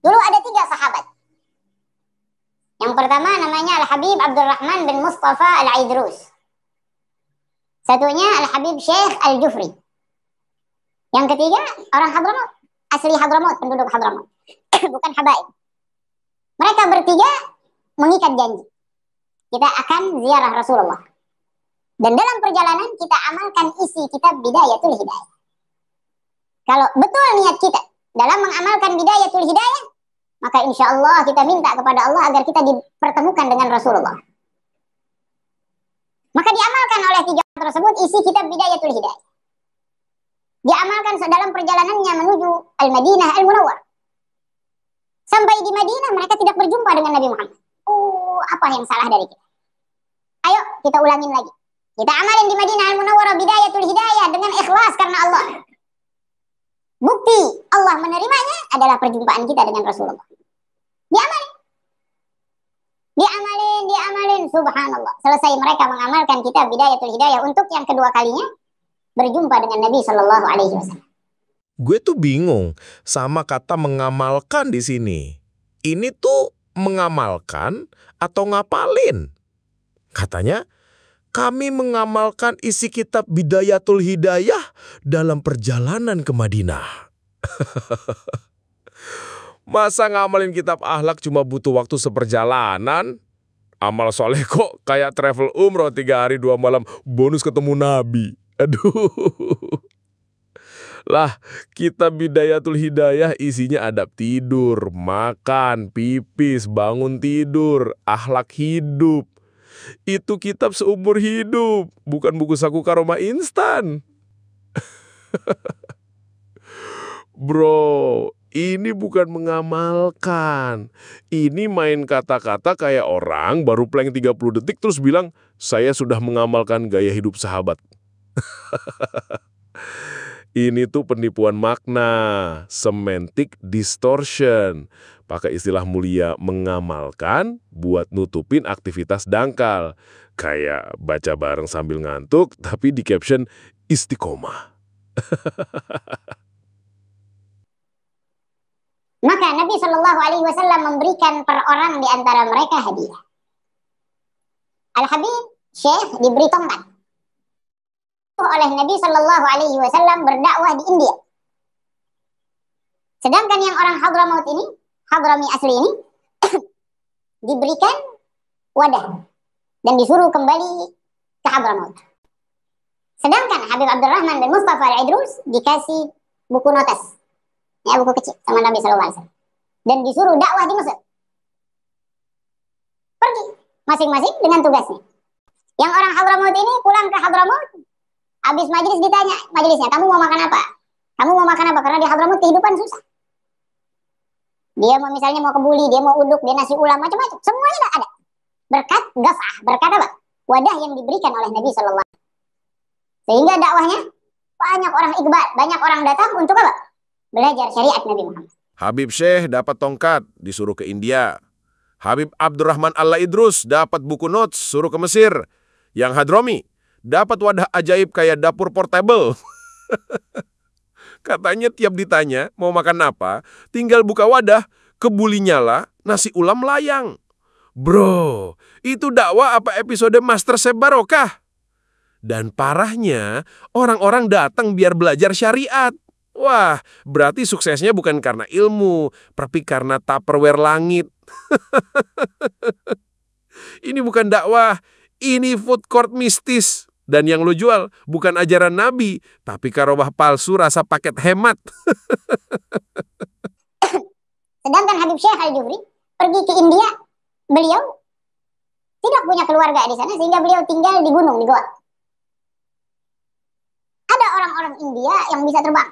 Dulu ada 3 sahabat. Yang pertama namanya Al-Habib Abdurrahman bin Mustafa Al-Idrus. Satunya Al-Habib Syekh Al-Jufri. Yang ketiga orang Hadramaut, asli Hadramaut, penduduk Hadramaut. Bukan habaib. Mereka bertiga mengikat janji. Kita akan ziarah Rasulullah. Dan dalam perjalanan kita amalkan isi kitab Bidayatul Hidayah. Kalau betul niat kita dalam mengamalkan Bidayatul Hidayah, maka insya Allah kita minta kepada Allah agar kita dipertemukan dengan Rasulullah. Maka diamalkan oleh 3 orang tersebut isi kitab Bidayatul Hidayah. Diamalkan dalam perjalanannya menuju Al-Madinah Al-Munawwar. Sampai di Madinah mereka tidak berjumpa dengan Nabi Muhammad. Oh, apa yang salah dari kita? Ayo kita ulangin lagi. Kita amalin di Madinah Al-Munawwarah Bidayatul Hidayah dengan ikhlas karena Allah. Bukti Allah menerimanya adalah perjumpaan kita dengan Rasulullah. Diamalin. Diamalin. Subhanallah. Selesai mereka mengamalkan kitab Bidayatul Hidayah untuk yang kedua kalinya berjumpa dengan Nabi Shallallahu Alaihi Wasallam. Gue tuh bingung sama kata mengamalkan di sini. Ini tuh mengamalkan atau ngapalin? Katanya, kami mengamalkan isi kitab Bidayatul Hidayah dalam perjalanan ke Madinah. Masa ngamalin kitab akhlak cuma butuh waktu seperjalanan? Amal soleh kok kayak travel umroh 3 hari 2 malam bonus ketemu Nabi. Aduh. Lah, kitab Bidayatul Hidayah isinya adab tidur, makan, pipis, bangun tidur, akhlak hidup. Itu kitab seumur hidup, bukan buku saku karomah instan. Bro, ini bukan mengamalkan. Ini main kata-kata kayak orang baru plank 30 detik terus bilang, saya sudah mengamalkan gaya hidup sahabat. Ini tuh penipuan makna, semantic distortion. Pakai istilah mulia mengamalkan buat nutupin aktivitas dangkal. Kayak baca bareng sambil ngantuk, tapi di caption istiqomah. Maka Nabi Shallallahu Alaihi Wasallam memberikan per orang di antara mereka hadiah. Al-Habib Syekh diberi tongkat oleh Nabi Shallallahu Alaihi Wasallam berdakwah di India. Sedangkan yang orang Hadramaut ini, Hadrami asli ini, diberikan wadah dan disuruh kembali ke Hadramaut. Sedangkan Habib Abdurrahman bin Mustafa Al-Idrus dikasih buku notes, ya buku kecil sama Nabi Shallallahu Alaihi Wasallam, dan disuruh dakwah di Mesir. Pergi masing-masing dengan tugasnya. Yang orang Hadramaut ini pulang ke Hadramaut. Habis majelis ditanya, majelisnya, kamu mau makan apa? Kamu mau makan apa? Karena di Hadramaut kehidupan susah. Dia mau misalnya mau kebuli, dia mau uduk, dia nasi ulam, macam-macam. Semuanya ada. Berkat gafah, berkat apa? Wadah yang diberikan oleh Nabi Sallallahu Alaihi Wasallam. Sehingga dakwahnya banyak orang ikbal, banyak orang datang untuk apa? Belajar syariat Nabi Muhammad. Habib Syekh dapat tongkat, disuruh ke India. Habib Abdurrahman Al-Idrus dapat buku notes, suruh ke Mesir. Yang Hadrami dapat wadah ajaib kayak dapur portable. Katanya tiap ditanya mau makan apa, tinggal buka wadah, kebuli nyala, nasi ulam layang. Bro, itu dakwah apa episode Master Chef Barokah? Dan parahnya, orang-orang datang biar belajar syariat. Wah, berarti suksesnya bukan karena ilmu, tapi karena Tupperware langit. Ini bukan dakwah, ini food court mistis. Dan yang lo jual bukan ajaran Nabi, tapi karomah palsu rasa paket hemat. Sedangkan Habib Syekh Al-Jufri pergi ke India, beliau tidak punya keluarga di sana, sehingga beliau tinggal di gunung, di goa. Ada orang-orang India yang bisa terbang,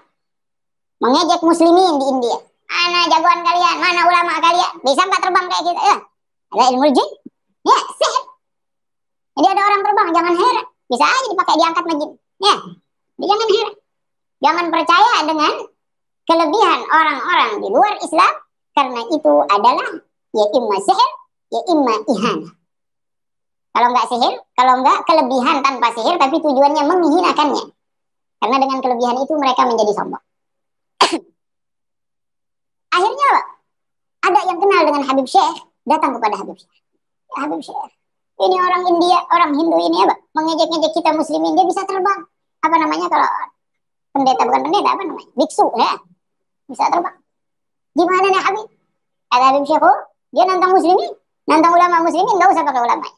mengejek muslimin di India. Mana jagoan kalian, mana ulama kalian, bisa nggak terbang kayak gitu? Ya, ada ilmu jin, ya sihir. Jadi ada orang terbang, jangan heran. Bisa aja dipakai diangkat majin. Ya, jangan heran. Jangan percaya dengan kelebihan orang-orang di luar Islam, karena itu adalah ya imma sihir, ya imma ihanah. Kalau nggak sihir, kalau nggak kelebihan tanpa sihir, tapi tujuannya menghinakannya. Karena dengan kelebihan itu mereka menjadi sombong. Akhirnya apa? Ada yang kenal dengan Habib Syekh, datang kepada Habib Syekh. Ya, Habib Syekh, ini orang India, orang Hindu ini apa? Mengejek-ngejek kita muslimin, dia bisa terbang. Apa namanya kalau pendeta, bukan pendeta, apa namanya? Biksu, ya. Bisa terbang. Gimana nih Habib? Kata Habib Syekh, oh, dia nantang muslimin. Nantang ulama muslimin, nggak usah pakai ulama.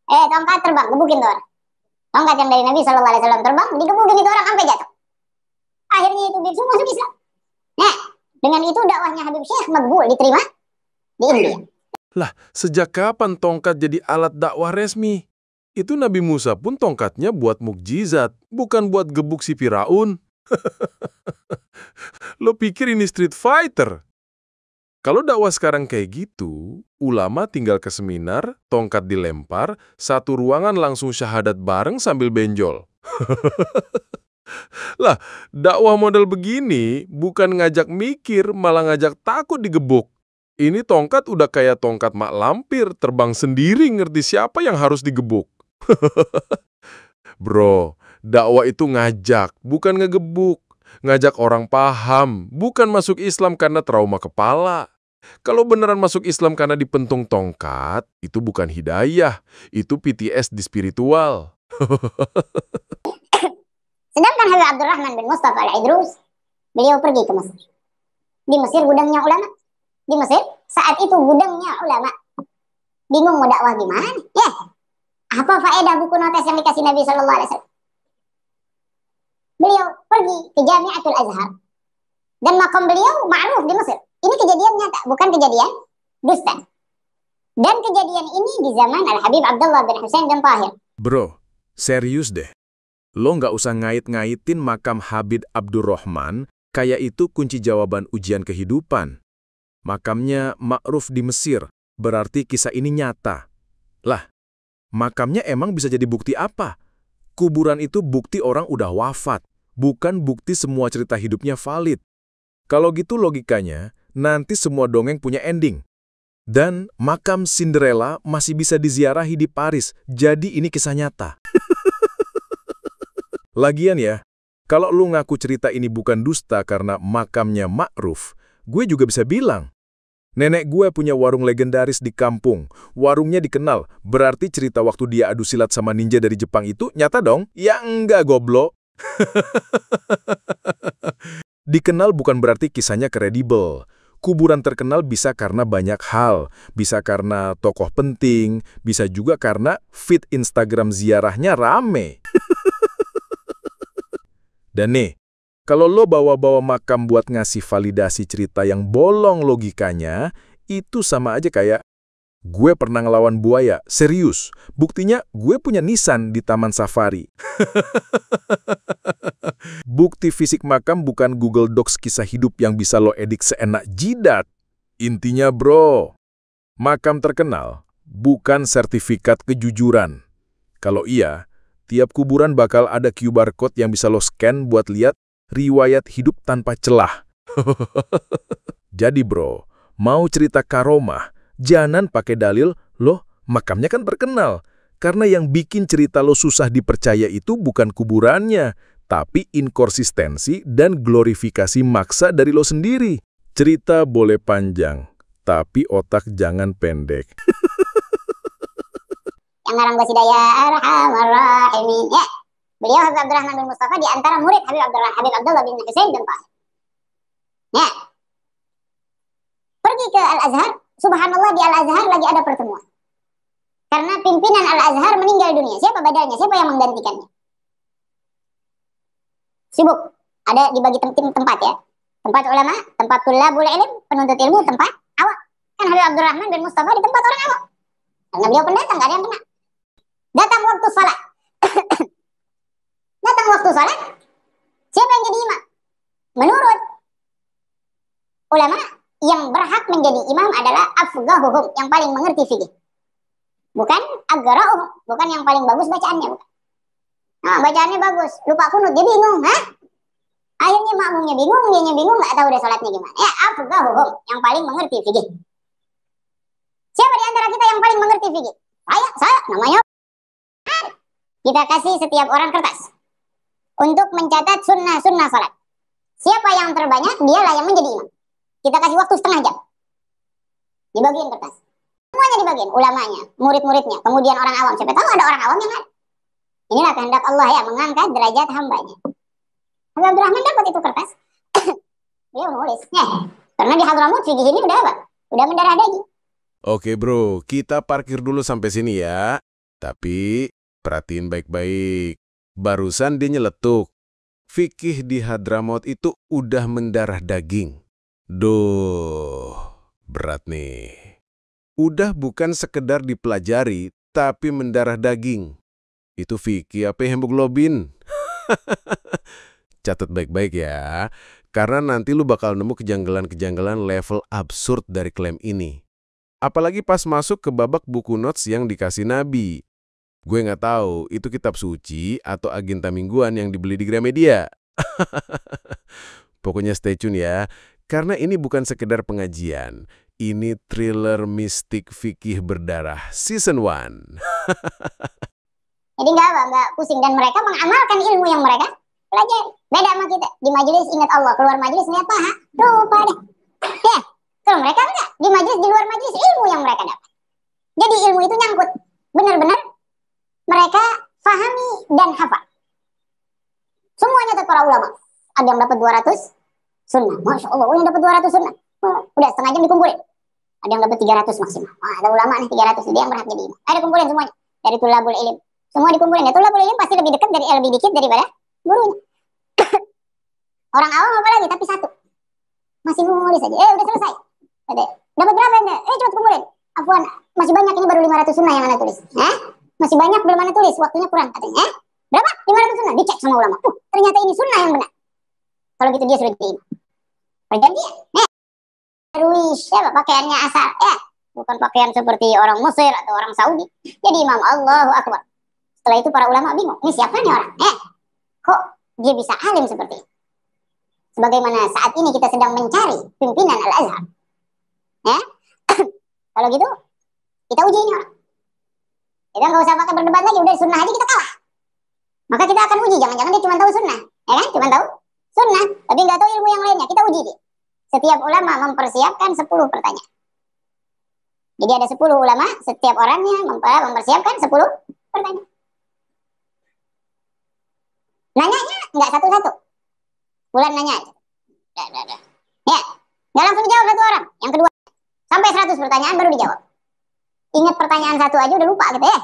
Tongkat terbang, gebukin tuh orang. Tongkat yang dari Nabi SAW terbang, digebukin itu orang sampai jatuh. Akhirnya itu biksu masuk Islam. Nah, dengan itu dakwahnya Habib Syekh makbul, diterima di India. Lah, sejak kapan tongkat jadi alat dakwah resmi? Itu Nabi Musa pun tongkatnya buat mukjizat, bukan buat gebuk si Firaun. Lo pikir ini Street Fighter? Kalau dakwah sekarang kayak gitu, ulama tinggal ke seminar, tongkat dilempar, satu ruangan langsung syahadat bareng sambil benjol. Lah, dakwah model begini bukan ngajak mikir, malah ngajak takut digebuk. Ini tongkat udah kayak tongkat mak lampir, terbang sendiri ngerti siapa yang harus digebuk. Bro, dakwah itu ngajak, bukan ngegebuk. Ngajak orang paham, bukan masuk Islam karena trauma kepala. Kalau beneran masuk Islam karena dipentung tongkat, itu bukan hidayah, itu PTSD spiritual. Sedangkan Habib Abdurrahman bin Mustafa Al-Idrus, beliau pergi ke Mesir. Di Mesir gudangnya ulama. Di Mesir saat itu gudangnya ulama. Bingung mau dakwah gimana? Ya, apa faedah buku notes yang dikasih Nabi SAW? Beliau pergi ke Jami'atul Azhar. Dan makam beliau ma'ruf di Mesir. Ini kejadian nyata, bukan kejadian dusta. Dan kejadian ini di zaman Al-Habib Abdullah bin Husain bin Tahir. Bro, serius deh. Lo nggak usah ngait-ngaitin makam Habib Abdurrahman kayak itu kunci jawaban ujian kehidupan. Makamnya ma'ruf di Mesir, berarti kisah ini nyata. Lah, makamnya emang bisa jadi bukti apa? Kuburan itu bukti orang udah wafat, bukan bukti semua cerita hidupnya valid. Kalau gitu logikanya, nanti semua dongeng punya ending. Dan makam Cinderella masih bisa diziarahi di Paris, jadi ini kisah nyata. Lagian ya, kalau lu ngaku cerita ini bukan dusta karena makamnya ma'ruf, gue juga bisa bilang, nenek gue punya warung legendaris di kampung, warungnya dikenal, berarti cerita waktu dia adu silat sama ninja dari Jepang itu nyata dong? Ya enggak goblok. Dikenal bukan berarti kisahnya kredibel. Kuburan terkenal bisa karena banyak hal, bisa karena tokoh penting, bisa juga karena feed Instagram ziarahnya rame. Dan nih, kalau lo bawa-bawa makam buat ngasih validasi cerita yang bolong logikanya, itu sama aja kayak, gue pernah ngelawan buaya, serius, buktinya gue punya nisan di Taman Safari. Bukti fisik makam bukan Google Docs kisah hidup yang bisa lo edit seenak jidat. Intinya bro, makam terkenal bukan sertifikat kejujuran. Kalau iya, tiap kuburan bakal ada QR code yang bisa lo scan buat lihat riwayat hidup tanpa celah. Jadi bro, mau cerita karomah, jangan pakai dalil, loh makamnya kan terkenal. Karena yang bikin cerita lo susah dipercaya itu bukan kuburannya, tapi inkonsistensi dan glorifikasi maksa dari lo sendiri. Cerita boleh panjang, tapi otak jangan pendek. Yang ngarang Qasidaya Arhamar Rahimin. Ya, beliau Habib Abdurrahman bin Mustafa di antara murid Habib Abdullah bin Husain bin Tahir. Ya, pergi ke Al-Azhar. Subhanallah di Al-Azhar lagi ada pertemuan. Karena pimpinan Al-Azhar meninggal dunia. Siapa badalnya? Siapa yang menggantikannya? Sibuk. Ada dibagi tempat ya. Tempat ulama, tempat tulabul ilm, penuntut ilmu, tempat awam. Kan Habib Abdurrahman bin Mustafa di tempat orang awam. Karena beliau pendatang, nggak ada yang kena. Datang waktu salat. Datang waktu salat. Siapa yang jadi imam? Menurut ulama, yang berhak menjadi imam adalah afghahuhum, yang paling mengerti fikih. Bukan agra'uhum, bukan yang paling bagus bacaannya, bukan. Nah, bacaannya bagus, lupa kunut, dia bingung, hah? Akhirnya makmumnya bingung, dianya bingung, nggak tahu udah sholatnya gimana. Ya, afghahuhum, yang paling mengerti fikih. Siapa di antara kita yang paling mengerti fikih? Saya, namanya. Kita kasih setiap orang kertas untuk mencatat sunnah-sunnah sholat. Siapa yang terbanyak, dialah yang menjadi imam. Kita kasih waktu setengah jam. Dibagiin kertas. Semuanya dibagiin, ulamanya, murid-muridnya, kemudian orang awam. Siapa tahu ada orang awam yang ada. Inilah kehendak Allah ya, mengangkat derajat hambanya. Habib Abdurrahman dapat itu kertas. Dia nulis. Karena di Hadramut fikih ini udah apa? Udah mendarah daging. Oke bro, kita parkir dulu sampai sini ya. Tapi perhatiin baik-baik. Barusan dia nyeletuk. Fikih di Hadramaut itu udah mendarah daging. Duh, berat nih. Udah bukan sekedar dipelajari, tapi mendarah daging. Itu fikih apa hemoglobin? Catat baik-baik ya, karena nanti lu bakal nemu kejanggalan-kejanggalan level absurd dari klaim ini. Apalagi pas masuk ke babak buku notes yang dikasih Nabi. Gue nggak tahu itu kitab suci atau agenda mingguan yang dibeli di Gramedia. Pokoknya stay tune ya, karena ini bukan sekedar pengajian. Ini thriller mistik fikih berdarah season 1. Jadi nggak pusing, dan mereka mengamalkan ilmu yang mereka pelajari. Beda sama kita, di majelis ingat Allah, keluar majelis lihat paha, lupa deh. Ya, kalau mereka enggak, di majelis, di luar majelis ilmu yang mereka dapat. Jadi ilmu itu nyangkut, benar-benar mereka fahami dan hafal. Semuanya tuh para ulama. Ada yang dapat 200 sunnah, masya Allah, yang dapat 200 sunnah. Udah setengah jam dikumpulin. Ada yang dapat 300 maksimal. Ada ulama nih 300, dia yang berhak jadi imam. Ada kumpulin semuanya dari tulabul ilm. Semua dikumpulin. Ya, tulabul ilm pasti lebih dekat lebih dikit daripada gurunya. Orang awam apa lagi, tapi satu. Masih nulis aja. Udah selesai. Dapat berapa anda? Cepat kumpulin. Afwan, masih banyak, ini baru 500 sunnah yang anda tulis. Masih banyak belum anda tulis, waktunya kurang katanya. Berapa? 500 sunnah. Dicek sama ulama. Ternyata ini sunnah yang benar. Kalau gitu dia sudah jadi imam. Perjanjian. Ruish, pakaiannya asal. Bukan pakaian seperti orang Mesir atau orang Saudi. Jadi imam. Allahu Akbar. Setelah itu para ulama bingung. Ini siapa nih orang? Kok dia bisa alim seperti ini? Sebagaimana saat ini kita sedang mencari pimpinan Al-Azhar. Kalau gitu, kita uji ini orang. Kita nggak usah pakai berdebat lagi, udah sunnah aja kita kalah. Maka kita akan uji, jangan-jangan dia cuma tahu sunnah. Ya kan? Cuma tahu sunnah, tapi nggak tahu ilmu yang lainnya. Kita uji dia. Setiap ulama mempersiapkan 10 pertanyaan. Jadi ada 10 ulama, setiap orangnya mempersiapkan 10 pertanyaan. Nanyanya nggak satu-satu. Bulan nanya aja. Ya, nggak langsung dijawab satu orang. Yang kedua, sampai 100 pertanyaan baru dijawab. Ingat pertanyaan satu aja udah lupa gitu ya.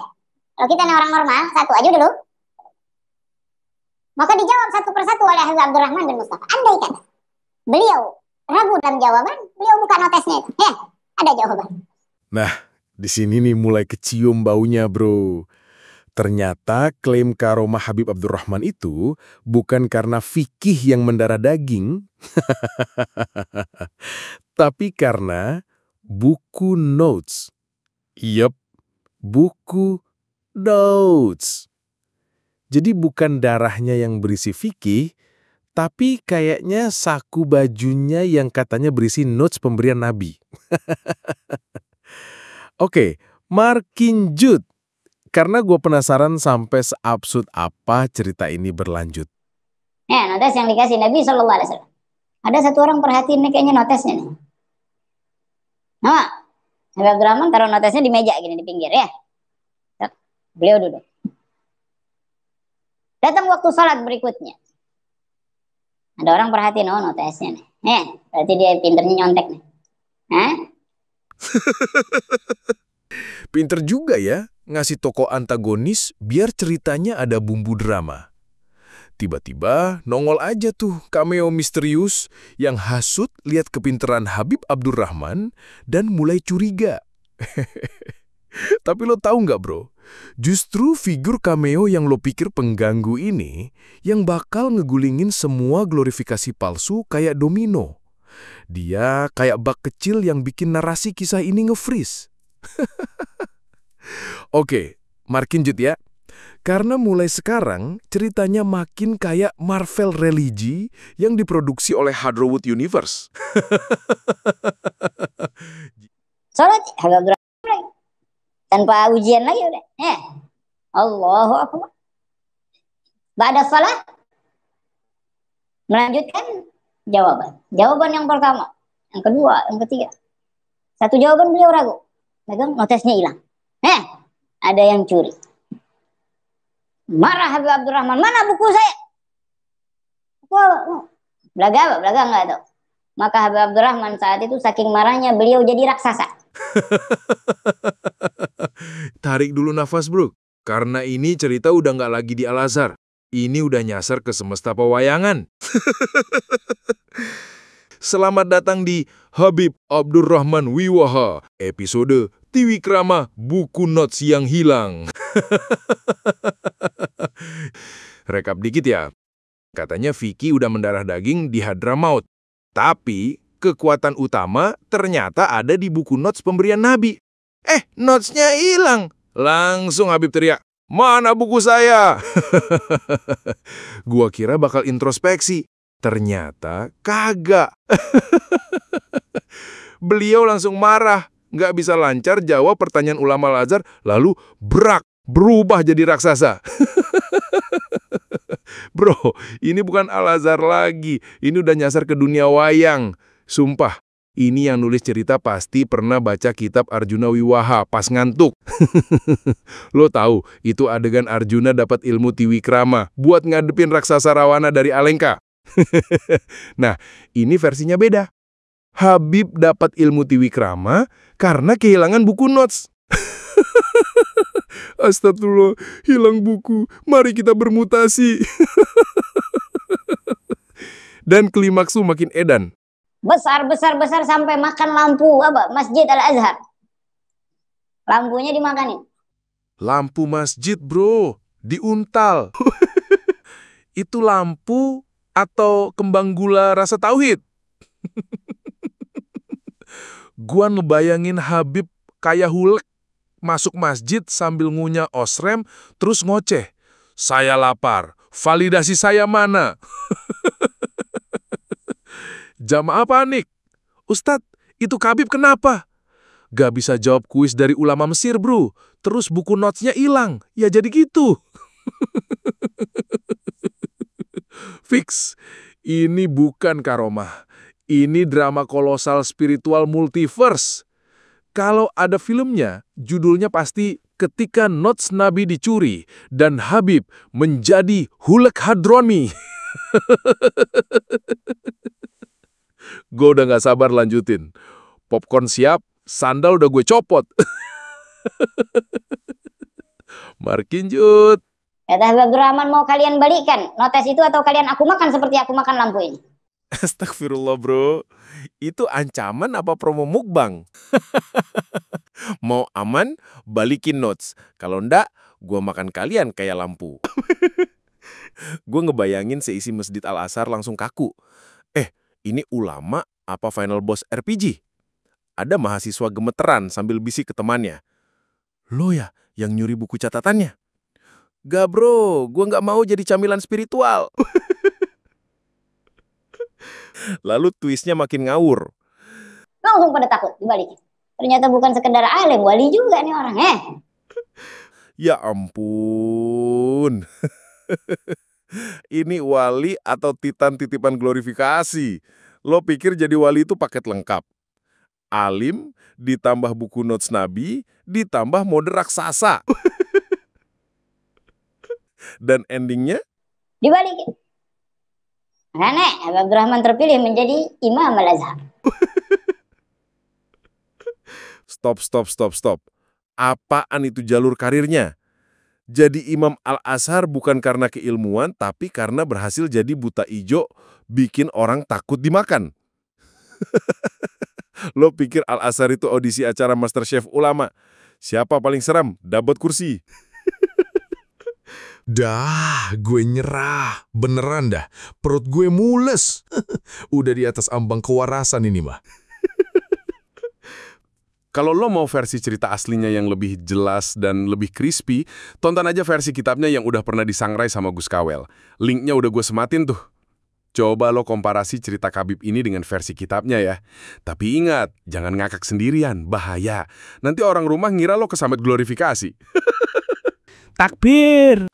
Kalau kita nih orang normal, satu aja udah lupa. Maka dijawab satu persatu oleh Habib Abdurrahman bin Mustafa. Andai kata beliau ragu dalam jawaban, beliau buka notesnya itu. Ada jawaban. Nah, di sini nih mulai kecium baunya, bro. Ternyata klaim karomah Habib Abdurrahman itu bukan karena fikih yang mendarah daging, tapi karena buku notes. Yup, buku notes. Jadi bukan darahnya yang berisi fikih, tapi kayaknya saku bajunya yang katanya berisi notes pemberian Nabi. Oke, markinjut. Karena gue penasaran sampai seabsurd apa cerita ini berlanjut. Notes yang dikasih Nabi SAW. Ada satu orang perhatiin nih kayaknya notesnya nih. Habib Abdurrahman taruh notesnya di meja gini di pinggir ya. Beliau duduk. Datang waktu sholat berikutnya. Ada orang perhatiin, notesnya nih. Berarti dia pinternya nyontek nih. Pinter juga ya, ngasih tokoh antagonis biar ceritanya ada bumbu drama. Tiba-tiba nongol aja tuh cameo misterius yang hasut lihat kepinteran Habib Abdurrahman dan mulai curiga. Tapi lo tahu nggak bro, justru figur cameo yang lo pikir pengganggu ini yang bakal ngegulingin semua glorifikasi palsu kayak domino. Dia kayak bak kecil yang bikin narasi kisah ini nge-freeze. Oke, markinjut ya. Karena mulai sekarang ceritanya makin kayak Marvel religi yang diproduksi oleh Hadrowood Universe. Sholat Habib Abdurrahman tanpa ujian lagi udah. Allahu Akbar. Ba'da sholat melanjutkan jawaban. Jawaban yang pertama, yang kedua, yang ketiga. Satu jawaban beliau ragu. Megang notesnya hilang. Ada yang curi. Marah Habib Abdurrahman, mana buku saya? Belaga nggak tahu. Maka Habib Abdurrahman saat itu saking marahnya beliau jadi raksasa. Tarik dulu nafas, bro. Karena ini cerita udah nggak lagi di Al-Azhar. Ini udah nyasar ke semesta pewayangan. Selamat datang di Habib Abdurrahman Wiwaha, episode Tiwikrama Buku Notes yang Hilang. Rekap dikit ya. Katanya Vicky udah mendarah daging di Hadramaut. Tapi kekuatan utama ternyata ada di buku notes pemberian Nabi. Notesnya hilang. Langsung Habib teriak, "Mana buku saya?" Gua kira bakal introspeksi. Ternyata kagak. Beliau langsung marah. Nggak bisa lancar jawab pertanyaan ulama Al-Azhar, lalu berubah jadi raksasa. Bro, ini bukan Al-Azhar lagi. Ini udah nyasar ke dunia wayang. Sumpah, ini yang nulis cerita pasti pernah baca kitab Arjuna Wiwaha pas ngantuk. Lo tahu, itu adegan Arjuna dapat ilmu Tiwikrama buat ngadepin raksasa Rawana dari Alengka. Nah, ini versinya beda. Habib dapat ilmu Tiwikrama karena kehilangan buku notes. Astagfirullah, hilang buku. Mari kita bermutasi. Dan klimaks makin edan. Besar sampai makan lampu Masjid Al-Azhar. Lampunya dimakanin. Lampu masjid, bro. Diuntal. Itu lampu atau kembang gula rasa tauhid? Gua ngebayangin Habib kayak Hulk masuk masjid sambil ngunyah osrem, terus ngoceh. "Saya lapar, validasi saya mana?" Jamaah panik. "Ustadz, itu Khabib kenapa?" "Gak bisa jawab kuis dari ulama Mesir, bro. Terus buku notesnya hilang. Ya jadi gitu." Fix, ini bukan karomah. Ini drama kolosal spiritual multiverse. Kalau ada filmnya, judulnya pasti Ketika Notes Nabi Dicuri dan Habib Menjadi Hulk Hadroni. Gue udah gak sabar lanjutin. Popcorn siap, sandal udah gue copot. Markinjut. Kata Habib Abdurrahman, mau kalian balikan notes itu atau kalian aku makan seperti aku makan lampu ini? Astagfirullah, bro. Itu ancaman apa promo mukbang? Mau aman, balikin notes. Kalau ndak, gue makan kalian kayak lampu. Gue ngebayangin seisi Masjid Al-Azhar langsung kaku. Ini ulama apa final boss RPG? Ada mahasiswa gemeteran sambil bisik ke temannya. "Lo ya yang nyuri buku catatannya?" "Gak, bro, gue nggak mau jadi camilan spiritual." Lalu twistnya makin ngawur. Langsung pada takut dibalikin. Ternyata bukan sekedar alim, wali juga nih orang. Ya ampun. Ini wali atau titan titipan glorifikasi? Lo pikir jadi wali itu paket lengkap? Alim, ditambah buku notes Nabi, ditambah mode raksasa. Dan endingnya? Dibalikin. Nenek, Habib Abdurrahman terpilih menjadi Imam Al-Azhar. Stop. Apaan itu jalur karirnya? Jadi Imam Al-Azhar bukan karena keilmuan, tapi karena berhasil jadi buta ijo, bikin orang takut dimakan. Lo pikir Al-Azhar itu audisi acara MasterChef ulama? Siapa paling seram? Dapat kursi. Dah, gue nyerah. Beneran dah. Perut gue mules. Udah di atas ambang kewarasan ini mah. Kalau lo mau versi cerita aslinya yang lebih jelas dan lebih crispy, tonton aja versi kitabnya yang udah pernah disangrai sama Gus Kawel. Linknya udah gue sematin tuh. Coba lo komparasi cerita Khabib ini dengan versi kitabnya ya. Tapi ingat, jangan ngakak sendirian, bahaya. Nanti orang rumah ngira lo kesamet glorifikasi. Takbir.